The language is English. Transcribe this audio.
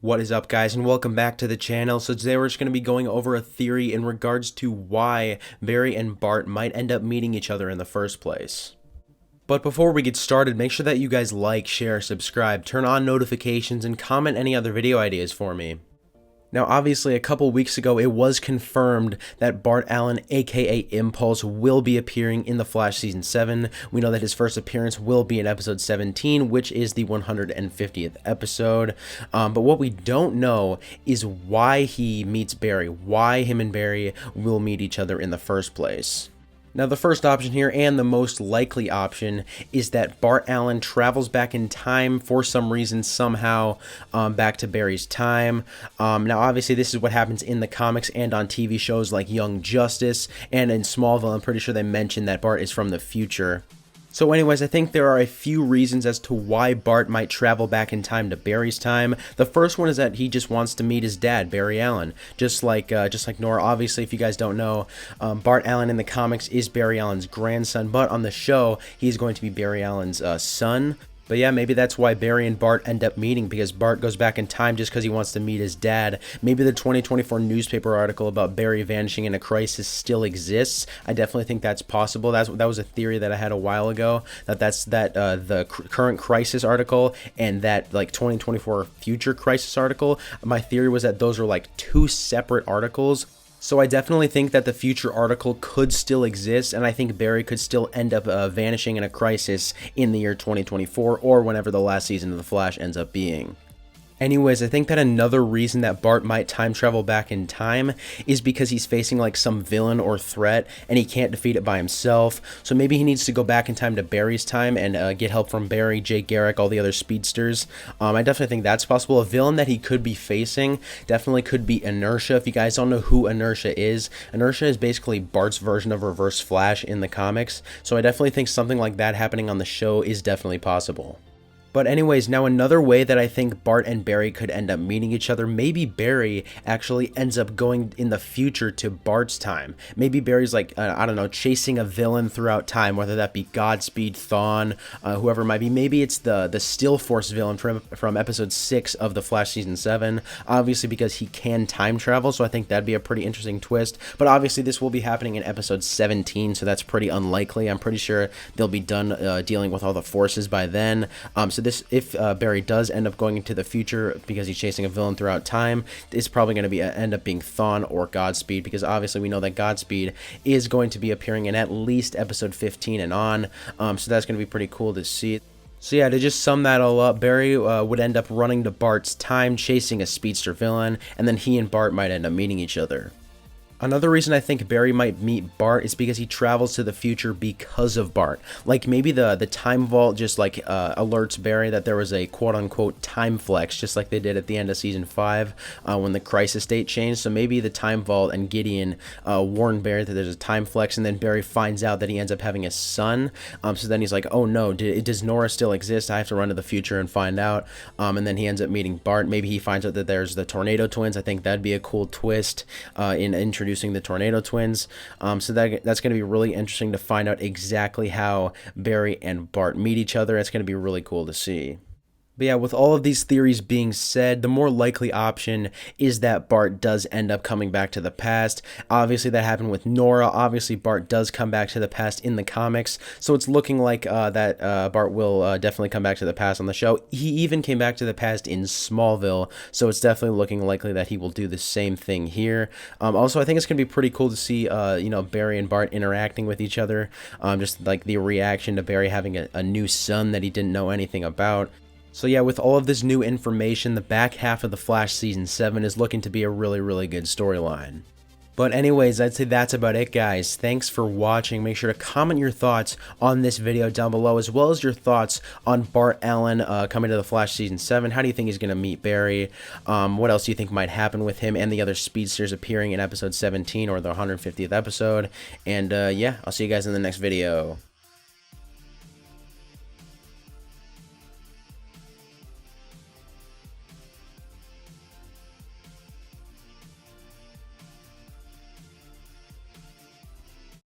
What is up, guys, and welcome back to the channel. So today we're just going to be going over a theory in regards to why Barry and Bart might end up meeting each other in the first place. But before we get started, make sure that you guys like, share, subscribe, turn on notifications, and comment any other video ideas for me. Now, obviously, a couple weeks ago, it was confirmed that Bart Allen, aka Impulse, will be appearing in The Flash Season 7. We know that his first appearance will be in episode 17, which is the 150th episode. But what we don't know is why he meets Barry, why him and Barry will meet each other in the first place. Now, the first option here, and the most likely option, is that Bart Allen travels back in time for some reason, somehow, back to Barry's time. Now, obviously, this is what happens in the comics and on TV shows like Young Justice, and in Smallville, I'm pretty sure they mentioned that Bart is from the future. So anyways, I think there are a few reasons as to why Bart might travel back in time to Barry's time. The first one is that he just wants to meet his dad, Barry Allen. Just like Nora. Obviously, if you guys don't know, Bart Allen in the comics is Barry Allen's grandson, but on the show, he's going to be Barry Allen's son. But yeah, maybe that's why Barry and Bart end up meeting, because Bart goes back in time just because he wants to meet his dad. Maybe the 2024 newspaper article about Barry vanishing in a crisis still exists. I definitely think that's possible. That was a theory that I had a while ago, the current crisis article and that like 2024 future crisis article. My theory was that those are like two separate articles. So I definitely think that the future article could still exist, and I think Barry could still end up vanishing in a crisis in the year 2024 or whenever the last season of The Flash ends up being. Anyways, I think that another reason that Bart might time travel back in time is because he's facing like some villain or threat and he can't defeat it by himself. So maybe he needs to go back in time to Barry's time and get help from Barry, Jay Garrick, all the other speedsters. I definitely think that's possible. A villain that he could be facing definitely could be Inertia. If you guys don't know who Inertia is basically Bart's version of Reverse Flash in the comics. So I definitely think something like that happening on the show is definitely possible. But anyways, now another way that I think Bart and Barry could end up meeting each other, maybe Barry actually ends up going in the future to Bart's time. Maybe Barry's like, I don't know, chasing a villain throughout time, whether that be Godspeed, Thawne, whoever it might be. Maybe it's the Still Force villain from episode 6 of The Flash Season 7, obviously because he can time travel, so I think that'd be a pretty interesting twist. But obviously this will be happening in episode 17, so that's pretty unlikely. I'm pretty sure they'll be done dealing with all the forces by then. So if Barry does end up going into the future because he's chasing a villain throughout time, it's probably going to be end up being Thawne or Godspeed, because obviously we know that Godspeed is going to be appearing in at least episode 15 and on, so that's going to be pretty cool to see. So yeah, to just sum that all up, Barry would end up running to Bart's time, chasing a speedster villain, and then he and Bart might end up meeting each other. Another reason I think Barry might meet Bart is because he travels to the future because of Bart. Like maybe the time vault just like alerts Barry that there was a quote-unquote time flex, just like they did at the end of season 5 when the crisis date changed. So maybe the time vault and Gideon warn Barry that there's a time flex, and then Barry finds out that he ends up having a son. So then he's like, oh no, does Nora still exist? I have to run to the future and find out. And then he ends up meeting Bart. Maybe he finds out that there's the Tornado Twins. I think that'd be a cool twist in introducing the Tornado Twins. So that's going to be really interesting to find out exactly how Barry and Bart meet each other. It's going to be really cool to see. But yeah, with all of these theories being said, the more likely option is that Bart does end up coming back to the past. Obviously, that happened with Nora. Obviously, Bart does come back to the past in the comics. So it's looking like that Bart will definitely come back to the past on the show. He even came back to the past in Smallville. So it's definitely looking likely that he will do the same thing here. Also, I think it's going to be pretty cool to see, Barry and Bart interacting with each other. Just like the reaction to Barry having a new son that he didn't know anything about. So yeah, with all of this new information, the back half of The Flash Season 7 is looking to be a really, really good storyline. But anyways, I'd say that's about it, guys. Thanks for watching. Make sure to comment your thoughts on this video down below, as well as your thoughts on Bart Allen coming to The Flash Season 7. How do you think he's going to meet Barry? What else do you think might happen with him and the other speedsters appearing in episode 17 or the 150th episode? And yeah, I'll see you guys in the next video.